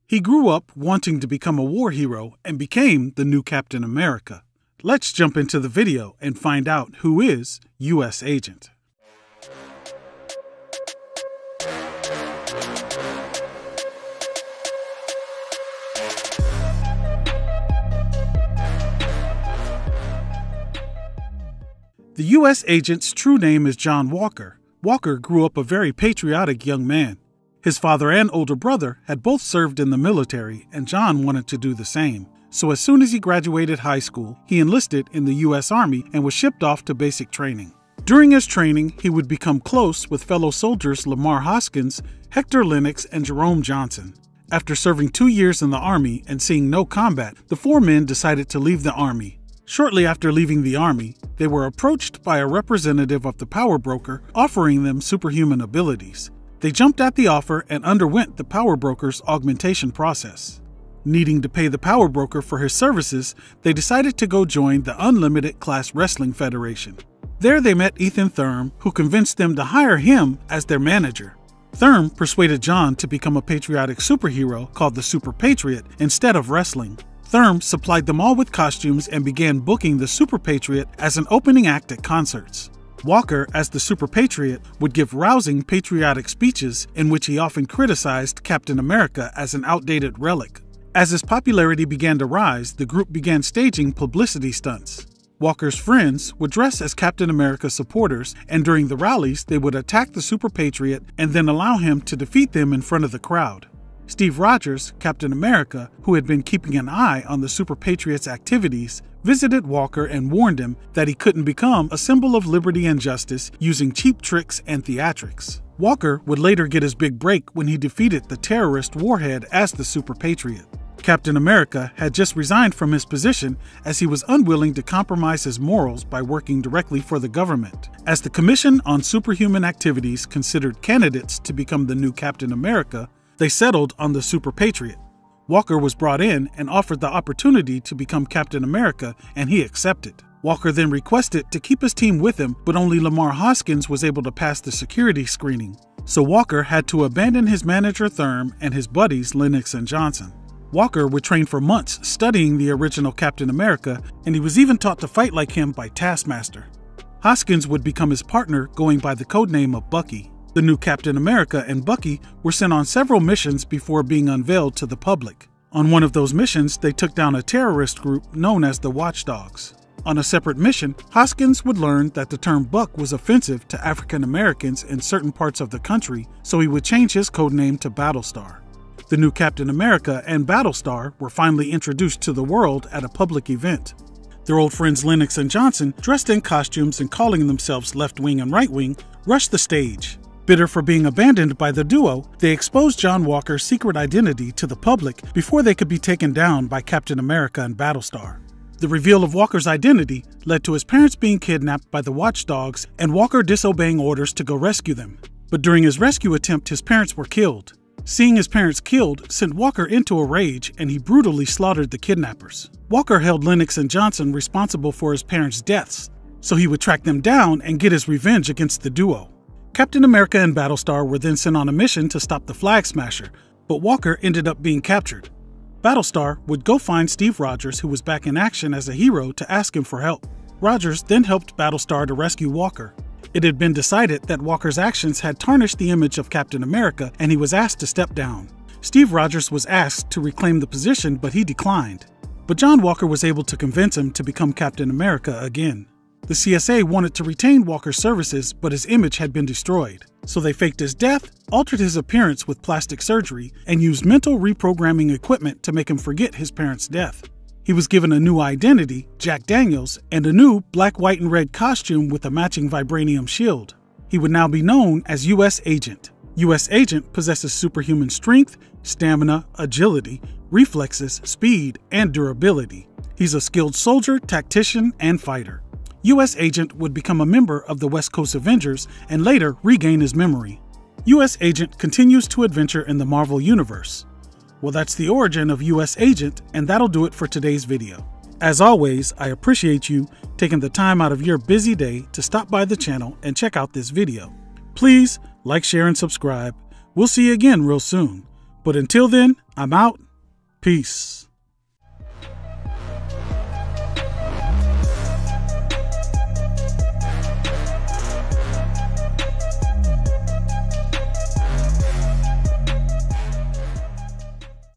He grew up wanting to become a war hero and became the new Captain America. Let's jump into the video and find out who is U.S. Agent. The U.S. Agent's true name is John Walker. Walker grew up a very patriotic young man. His father and older brother had both served in the military, and John wanted to do the same. So as soon as he graduated high school, he enlisted in the U.S. Army and was shipped off to basic training. During his training, he would become close with fellow soldiers Lamar Hoskins, Hector Lennox, and Jerome Johnson. After serving 2 years in the Army and seeing no combat, the four men decided to leave the Army. Shortly after leaving the Army, they were approached by a representative of the power broker offering them superhuman abilities. They jumped at the offer and underwent the power broker's augmentation process. Needing to pay the power broker for his services, they decided to go join the Unlimited Class Wrestling Federation. There they met Ethan Thurm, who convinced them to hire him as their manager. Thurm persuaded John to become a patriotic superhero called the Super Patriot instead of wrestling. Thurm supplied them all with costumes and began booking the Super Patriot as an opening act at concerts. Walker, as the Super Patriot, would give rousing patriotic speeches in which he often criticized Captain America as an outdated relic. As his popularity began to rise, the group began staging publicity stunts. Walker's friends would dress as Captain America supporters, and during the rallies, they would attack the Super Patriot and then allow him to defeat them in front of the crowd. Steve Rogers, Captain America, who had been keeping an eye on the Super Patriot's activities, visited Walker and warned him that he couldn't become a symbol of liberty and justice using cheap tricks and theatrics. Walker would later get his big break when he defeated the terrorist Warhead as the Super Patriot. Captain America had just resigned from his position as he was unwilling to compromise his morals by working directly for the government. As the Commission on Superhuman Activities considered candidates to become the new Captain America, they settled on the Super Patriot. Walker was brought in and offered the opportunity to become Captain America, and he accepted. Walker then requested to keep his team with him, but only Lamar Hoskins was able to pass the security screening. So Walker had to abandon his manager Thurm and his buddies Lennox and Johnson. Walker would train for months studying the original Captain America, and he was even taught to fight like him by Taskmaster. Hoskins would become his partner, going by the codename of Bucky. The new Captain America and Bucky were sent on several missions before being unveiled to the public. On one of those missions, they took down a terrorist group known as the Watchdogs. On a separate mission, Hoskins would learn that the term Buck was offensive to African Americans in certain parts of the country, so he would change his codename to Battlestar. The new Captain America and Battlestar were finally introduced to the world at a public event. Their old friends Lennox and Johnson, dressed in costumes and calling themselves Left Wing and Right Wing, rushed the stage. Bitter for being abandoned by the duo, they exposed John Walker's secret identity to the public before they could be taken down by Captain America and Battlestar. The reveal of Walker's identity led to his parents being kidnapped by the Watchdogs and Walker disobeying orders to go rescue them. But during his rescue attempt, his parents were killed. Seeing his parents killed sent Walker into a rage, and he brutally slaughtered the kidnappers. Walker held Lennox and Johnson responsible for his parents' deaths, so he would track them down and get his revenge against the duo. Captain America and Battlestar were then sent on a mission to stop the Flag Smasher, but Walker ended up being captured. Battlestar would go find Steve Rogers, who was back in action as a hero, to ask him for help. Rogers then helped Battlestar to rescue Walker. It had been decided that Walker's actions had tarnished the image of Captain America, and he was asked to step down. Steve Rogers was asked to reclaim the position, but he declined. But John Walker was able to convince him to become Captain America again. The CSA wanted to retain Walker's services, but his image had been destroyed. So they faked his death, altered his appearance with plastic surgery, and used mental reprogramming equipment to make him forget his parents' death. He was given a new identity, Jack Daniels, and a new black, white, and red costume with a matching vibranium shield. He would now be known as U.S. Agent. U.S. Agent possesses superhuman strength, stamina, agility, reflexes, speed, and durability. He's a skilled soldier, tactician, and fighter. U.S. Agent would become a member of the West Coast Avengers and later regain his memory. U.S. Agent continues to adventure in the Marvel Universe. Well, that's the origin of U.S. Agent, and that'll do it for today's video. As always, I appreciate you taking the time out of your busy day to stop by the channel and check out this video. Please like, share, and subscribe. We'll see you again real soon. But until then, I'm out. Peace.